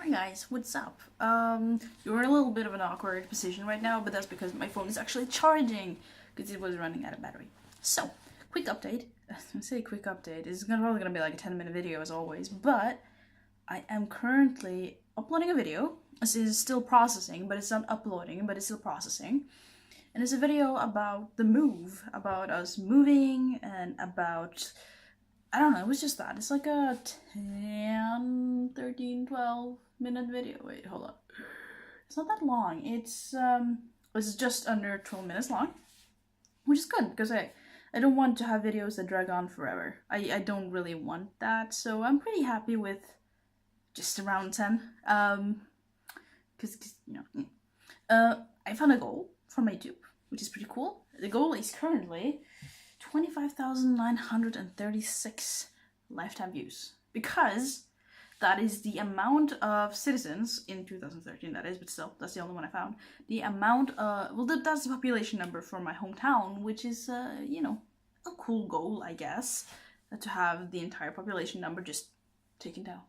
Hi guys, what's up? You're in a little bit of an awkward position right now, but that's because my phone is actually charging because it was running out of battery. So, quick update. I say quick update. It's probably gonna be like a 10-minute video as always, but I am currently uploading a video. This is still processing, but it's not uploading, but it's still processing. And it's a video about the move, about us moving, and about I don't know, it was just that. It's like a 10, 13, 12-minute video. Wait, hold on. It's not that long. It's just under 12 minutes long, which is good because I don't want to have videos that drag on forever. I don't really want that, so I'm pretty happy with just around 10. Because I found a goal for my dupe, which is pretty cool. The goal is currently 25,936 lifetime views, because that is the amount of citizens in 2013, that is, but still, that's the only one I found. The amount, that's the population number for my hometown, which is, a cool goal, I guess, to have the entire population number just taken down.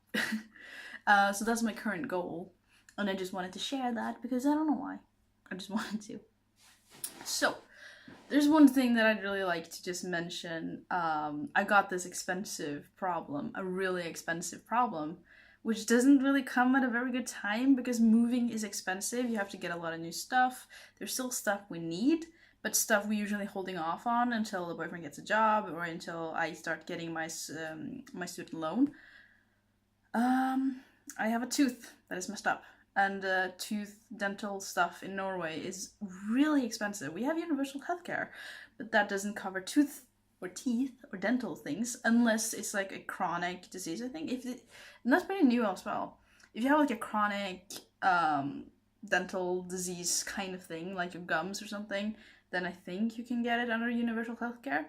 So that's my current goal, and I just wanted to share that because I don't know why. I just wanted to. So, there's one thing that I'd really like to just mention. I got this expensive problem, a really expensive problem, which doesn't really come at a very good time because moving is expensive. You have to get a lot of new stuff. There's still stuff we need, but stuff we're usually holding off on until the boyfriend gets a job or until I start getting my student loan. I have a tooth that is messed up, and tooth dental stuff in Norway is really expensive. We have universal healthcare, but that doesn't cover tooth or teeth or dental things unless it's like a chronic disease. I think and that's pretty new as well. If you have like a chronic dental disease kind of thing, like your gums or something, then I think you can get it under universal healthcare.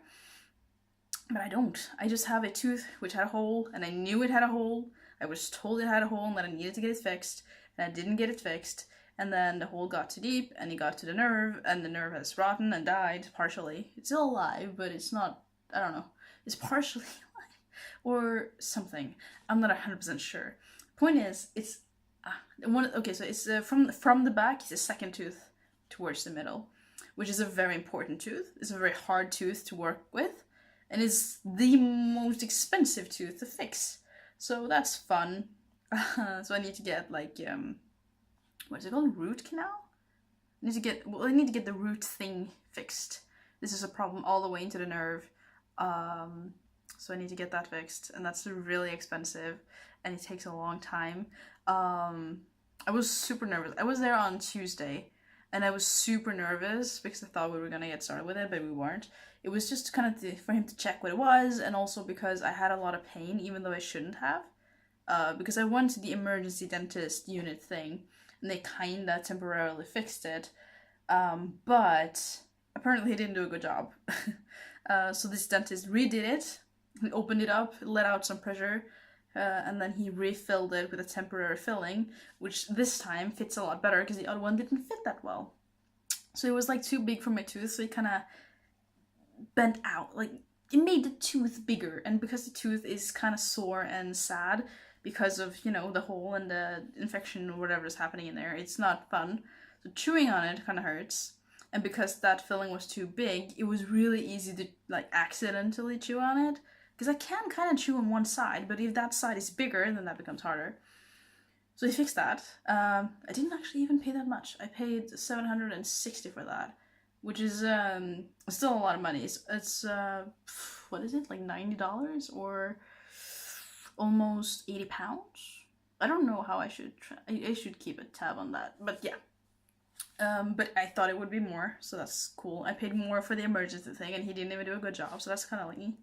But I don't. I just have a tooth which had a hole, and I knew it had a hole. I was told it had a hole and that I needed to get it fixed, and I didn't get it fixed. And then the hole got too deep, and it got to the nerve, and the nerve has rotten and died partially. It's still alive, but it's not. I don't know. It's partially alive or something. I'm not 100% sure. Point is, it's one. Okay, so it's from the back. It's the second tooth towards the middle, which is a very important tooth. It's a very hard tooth to work with, and is the most expensive tooth to fix. So that's fun. So I need to get like what is it called? Root canal? I need to get the root thing fixed. This is a problem all the way into the nerve. So I need to get that fixed, and that's really expensive, and it takes a long time. I was super nervous. I was there on Tuesday, and I was super nervous because I thought we were gonna get started with it, but we weren't. It was just kind of for him to check what it was, and also because I had a lot of pain, even though I shouldn't have. Because I went to the emergency dentist unit thing, and they kinda temporarily fixed it, but apparently he didn't do a good job. So this dentist redid it. He opened it up, let out some pressure, and then he refilled it with a temporary filling, which this time fits a lot better because the other one didn't fit that well. So it was like too big for my tooth, so it kind of bent out. Like, it made the tooth bigger, and because the tooth is kind of sore and sad because of, the hole and the infection or whatever is happening in there, it's not fun. So chewing on it kind of hurts. And because that filling was too big, it was really easy to like accidentally chew on it. Because I can kind of chew on one side, but if that side is bigger, then that becomes harder. So they fixed that. I didn't actually even pay that much. I paid 760 for that, which is still a lot of money. It's what is it, like $90 or almost £80? I don't know how I should try. I should keep a tab on that, but yeah. But I thought it would be more, so that's cool. I paid more for the emergency thing, and he didn't even do a good job, so that's kind of lucky.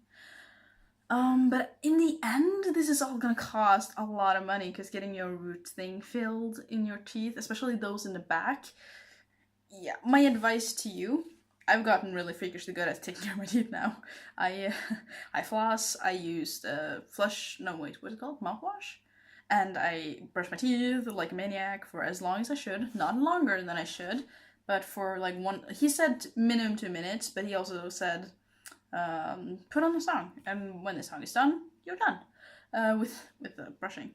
But in the end, this is all gonna cost a lot of money because getting your root thing filled in your teeth, especially those in the back. Yeah, my advice to you, I've gotten really freakishly good at taking care of my teeth now. I floss, I used what's it called? Mouthwash? And I brush my teeth like a maniac for as long as I should. Not longer than I should, but for like he said minimum 2 minutes, but he also said put on the song, and when the song is done, you're done with the brushing.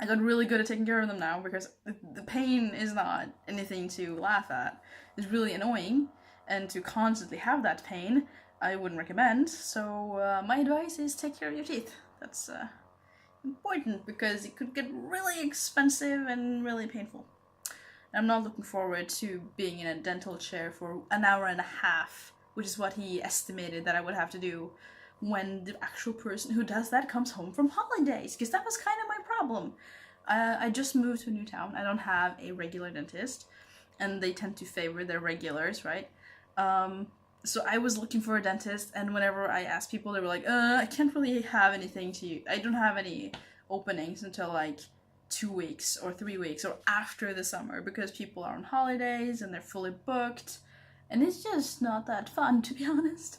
I got really good at taking care of them now because the pain is not anything to laugh at. It's really annoying, and to constantly have that pain, I wouldn't recommend. So my advice is take care of your teeth. That's important because it could get really expensive and really painful. I'm not looking forward to being in a dental chair for an hour and a half, which is what he estimated that I would have to do when the actual person who does that comes home from holidays, because that was kind of my problem. I just moved to a new town. I don't have a regular dentist, and they tend to favor their regulars, right? So I was looking for a dentist, and whenever I asked people, they were like, I can't really have anything to you. I don't have any openings until like 2 weeks or 3 weeks or after the summer, because people are on holidays and they're fully booked, and it's just not that fun, to be honest.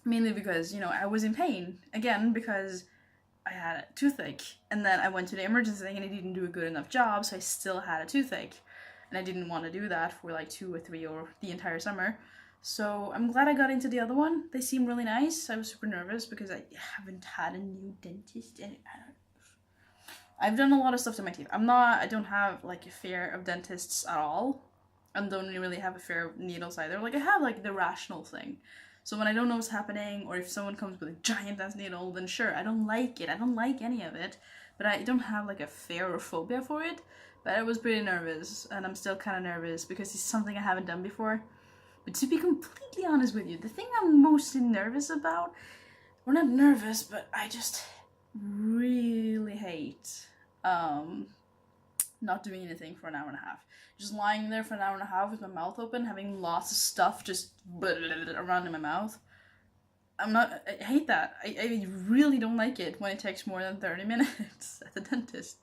Mainly because, I was in pain, again, because I had a toothache, and then I went to the emergency thing and it didn't do a good enough job, so I still had a toothache, and I didn't want to do that for like 2 or 3 or the entire summer. So I'm glad I got into the other one. They seem really nice. I was super nervous because I haven't had a new dentist, and I've done a lot of stuff to my teeth. I don't have like a fear of dentists at all, and don't really have a fear of needles either. Like I have like the rational thing. So when I don't know what's happening, or if someone comes with a giant ass needle, then sure, I don't like it. I don't like any of it, but I don't have like a fear or phobia for it. But I was pretty nervous, and I'm still kind of nervous because it's something I haven't done before. But to be completely honest with you, the thing I'm mostly nervous about, or not nervous, but I just really hate not doing anything for an hour and a half. Just lying there for an hour and a half with my mouth open, having lots of stuff just around in my mouth. I hate that. I really don't like it when it takes more than 30 minutes at the dentist.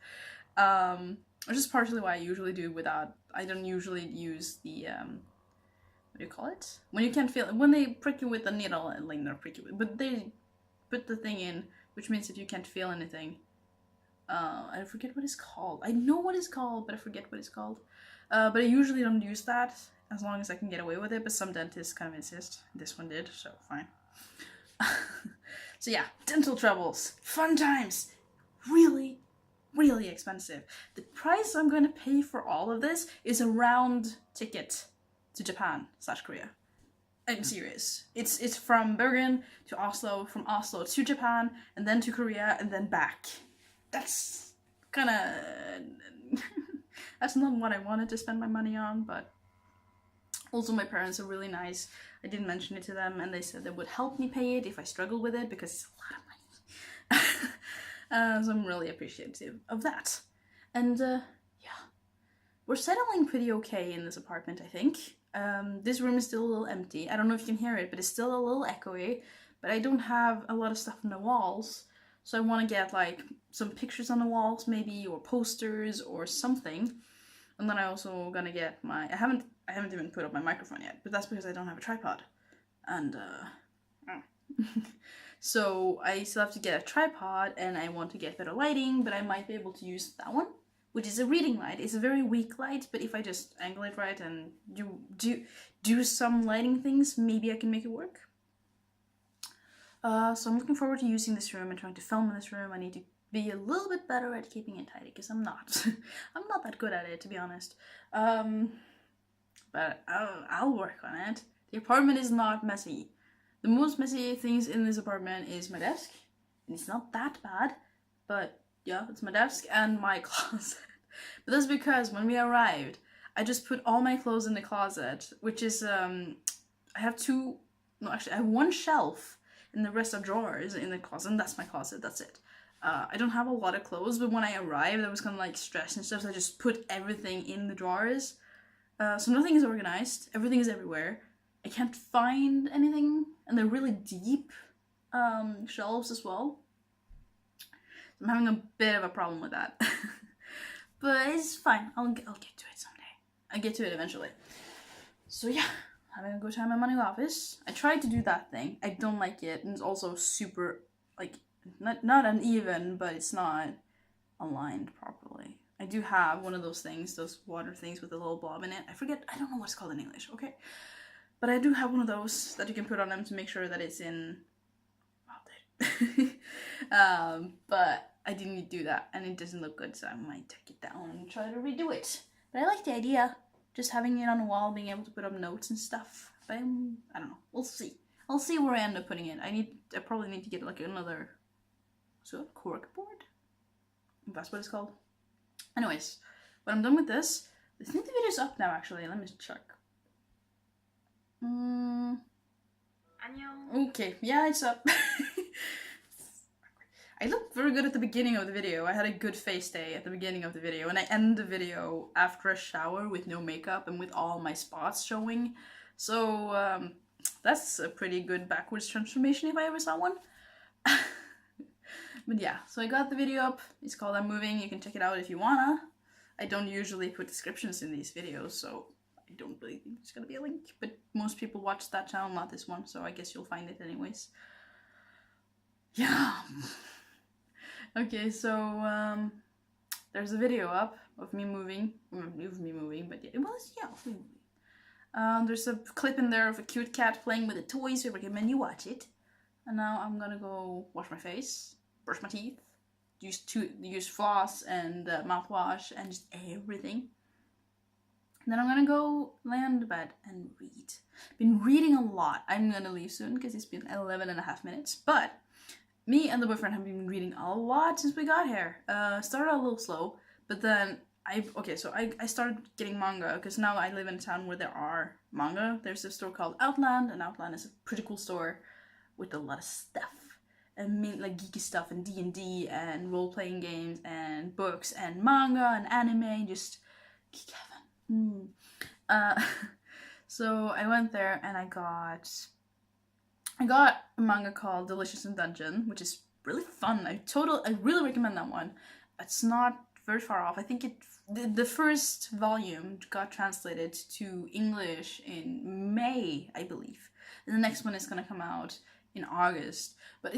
Which is partially why I usually do without, I don't usually use the, what do you call it? When you can't feel, when they prick you with the needle, like not prick you with, but they put the thing in, which means if you can't feel anything, I forget what it's called. I know what it's called, but I forget what it's called. But I usually don't use that as long as I can get away with it, but some dentists kind of insist. This one did, so fine. So yeah, dental troubles, fun times, really, really expensive. The price I'm going to pay for all of this is a round ticket to Japan/Korea. I'm serious. It's from Bergen to Oslo, from Oslo to Japan, and then to Korea, and then back. That's kind of... That's not what I wanted to spend my money on, but also my parents are really nice. I didn't mention it to them, and they said they would help me pay it if I struggled with it, because it's a lot of money. So I'm really appreciative of that. And yeah, we're settling pretty okay in this apartment, I think. This room is still a little empty. I don't know if you can hear it, but it's still a little echoey. But I don't have a lot of stuff on the walls, so I want to get like some pictures on the walls maybe, or posters or something. And then I also gonna get my, I haven't even put up my microphone yet, but that's because I don't have a tripod. And so I still have to get a tripod, and I want to get better lighting, but I might be able to use that one, which is a reading light. It's a very weak light, but if I just angle it right and do some lighting things, maybe I can make it work. So I'm looking forward to using this room and trying to film in this room. I need to be a little bit better at keeping it tidy, because I'm not. I'm not that good at it, to be honest. But I'll work on it. The apartment is not messy. The most messy things in this apartment is my desk, and it's not that bad, but yeah, it's my desk and my closet. But that's because when we arrived, I just put all my clothes in the closet, which is, I have one shelf, and the rest are drawers in the closet, and that's my closet, that's it. I don't have a lot of clothes, but when I arrived, I was kind of like stressed and stuff, so I just put everything in the drawers. So nothing is organized, everything is everywhere. I can't find anything, and they're really deep shelves as well. So I'm having a bit of a problem with that. But it's fine, I'll get to it someday. I'll get to it eventually. So yeah, having a good time at my new office. I tried to do that thing, I don't like it, and it's also super, like, not uneven, but it's not aligned properly. I do have one of those things, those water things with a little blob in it. I don't know what it's called in English, okay? But I do have one of those that you can put on them to make sure that it's in... But I didn't do that, and it doesn't look good, so I might take it down and try to redo it. But I like the idea, just having it on the wall, being able to put up notes and stuff. But I don't know. We'll see. I'll see where I end up putting it. I probably need to get like another cork board. If that's what it's called. Anyways, when I'm done with this, I think the video's up now. Actually, let me check. Okay, yeah, it's up. I looked very good at the beginning of the video. I had a good face day at the beginning of the video, and I end the video after a shower with no makeup and with all my spots showing. So that's a pretty good backwards transformation if I ever saw one. But yeah, so I got the video up. It's called I'm Moving. You can check it out if you wanna. I don't usually put descriptions in these videos, so I don't really think there's gonna be a link. But most people watch that channel, not this one, so I guess you'll find it anyways. Yeah. Okay, so there's a video up of me moving. But yeah, it was, yeah, of me moving. There's a clip in there of a cute cat playing with the toys, so I recommend you watch it. And now I'm gonna go wash my face, brush my teeth, use floss and mouthwash and just everything. And then I'm gonna go lay on the bed and read. Been reading a lot. I'm gonna leave soon because it's been 11.5 minutes, but me and the boyfriend have been reading a lot since we got here. Started a little slow, but then I started getting manga because now I live in a town where there are manga. There's a store called Outland, and Outland is a pretty cool store with a lot of stuff. I mean, like geeky stuff and D&D and role-playing games and books and manga and anime, just geek heaven. So I went there and I got a manga called Delicious in Dungeon, which is really fun. I really recommend that one. It's not very far off. I think the first volume got translated to English in May, I believe. And the next one is gonna come out in August. But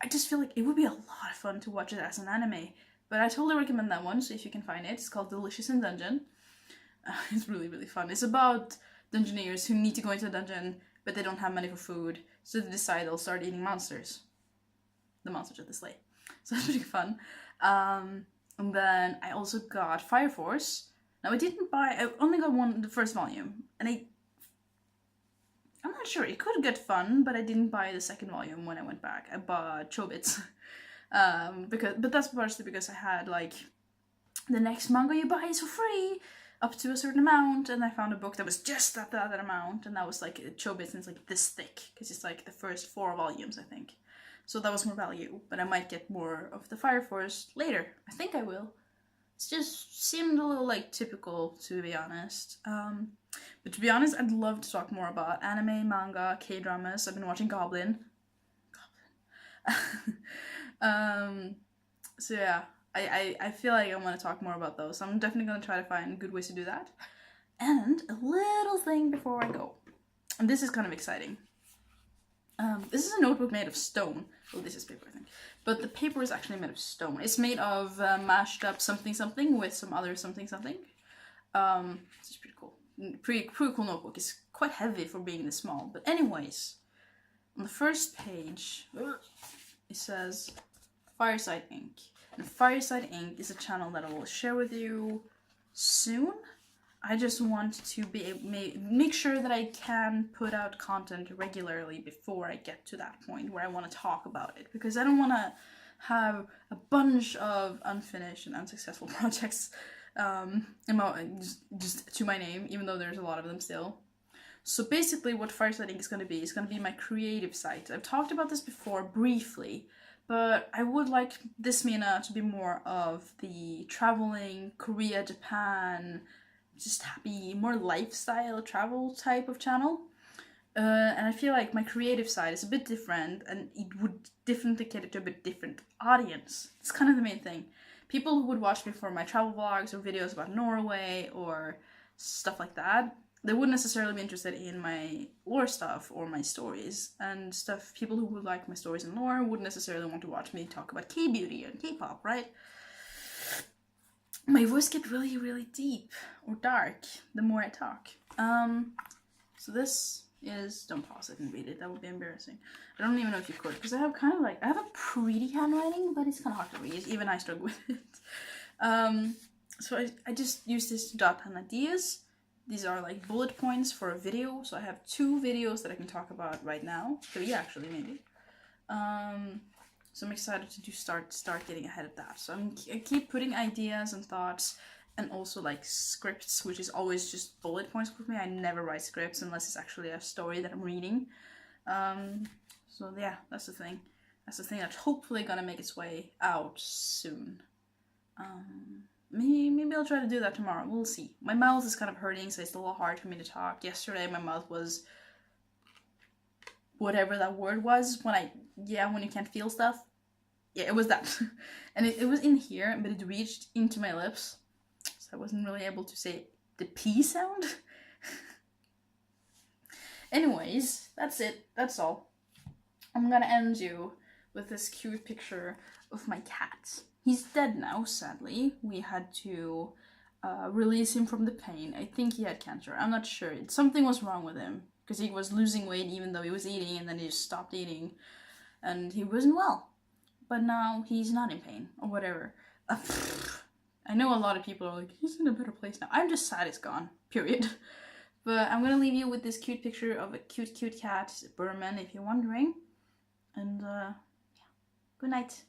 I just feel like it would be a lot of fun to watch it as an anime. But I totally recommend that one, so if you can find it. It's called Delicious in Dungeon. It's really, really fun. It's about dungeoneers who need to go into a dungeon, but they don't have money for food, so they decide they'll start eating monsters. The monsters of the sleigh. So it's pretty fun. And then I also got Fire Force. Now I only got the first volume, and I'm not sure, it could get fun, but I didn't buy the second volume when I went back. I bought Chobits. But that's partially because I had like, the next manga you buy is for free, up to a certain amount, and I found a book that was just at that amount, and that was like Chobits, and it's like this thick, because it's like the first 4 volumes, I think. So that was more value, but I might get more of the Fire Force later. I think I will. It just seemed a little like typical, to be honest. But to be honest, I'd love to talk more about anime, manga, K-dramas. I've been watching Goblin. So yeah. I feel like I want to talk more about those, so I'm definitely going to try to find good ways to do that. And a little thing before I go, and this is kind of exciting. This is a notebook made of stone. Oh, this is paper, I think. But the paper is actually made of stone. It's made of mashed up something with some other something. This is pretty cool. Pretty cool notebook. It's quite heavy for being this small. But anyways, on the first page, it says Fireside Ink. And Fireside Ink is a channel that I will share with you soon. I just want to make sure that I can put out content regularly before I get to that point where I want to talk about it, because I don't want to have a bunch of unfinished and unsuccessful projects just to my name, even though there's a lot of them still. So basically what Fireside Ink is going to be my creative site. I've talked about this before briefly, but I would like this Mina to be more of the traveling, Korea, Japan, just happy, more lifestyle travel type of channel. And I feel like my creative side is a bit different, and it would definitely cater to a bit different audience. It's kind of the main thing. People who would watch me for my travel vlogs or videos about Norway or stuff like that, they wouldn't necessarily be interested in my lore stuff or my stories and stuff. People who would like my stories and lore wouldn't necessarily want to watch me talk about K-beauty and K-pop, right? My voice gets really, really deep or dark the more I talk. So this is, don't pause it and read it, that would be embarrassing. I don't even know if you could, because I have kind of like, I have a pretty handwriting, but it's kind of hard to read. Even I struggle with it. So I just use this to jot down ideas. These are like bullet points for a video. So I have 2 videos that I can talk about right now. 3 actually, maybe. So I'm excited to start getting ahead of that. So I keep putting ideas and thoughts, and also like scripts, which is always just bullet points with me. I never write scripts unless it's actually a story that I'm reading. So yeah, that's the thing. That's the thing that's hopefully gonna make its way out soon. Maybe I'll try to do that tomorrow. We'll see. My mouth is kind of hurting, so it's a little hard for me to talk. Yesterday, my mouth was whatever that word was when you can't feel stuff. Yeah, it was that. And it was in here, but it reached into my lips, so I wasn't really able to say the P sound. Anyways, that's it. That's all. I'm gonna end you with this cute picture of my cat. He's dead now, sadly. We had to release him from the pain. I think he had cancer. I'm not sure. Something was wrong with him, because he was losing weight even though he was eating, and then he just stopped eating. And he wasn't well. But now he's not in pain, or whatever. I know a lot of people are like, he's in a better place now. I'm just sad it's gone, period. But I'm gonna leave you with this cute picture of a cute cat, Berman, if you're wondering. And yeah, good night.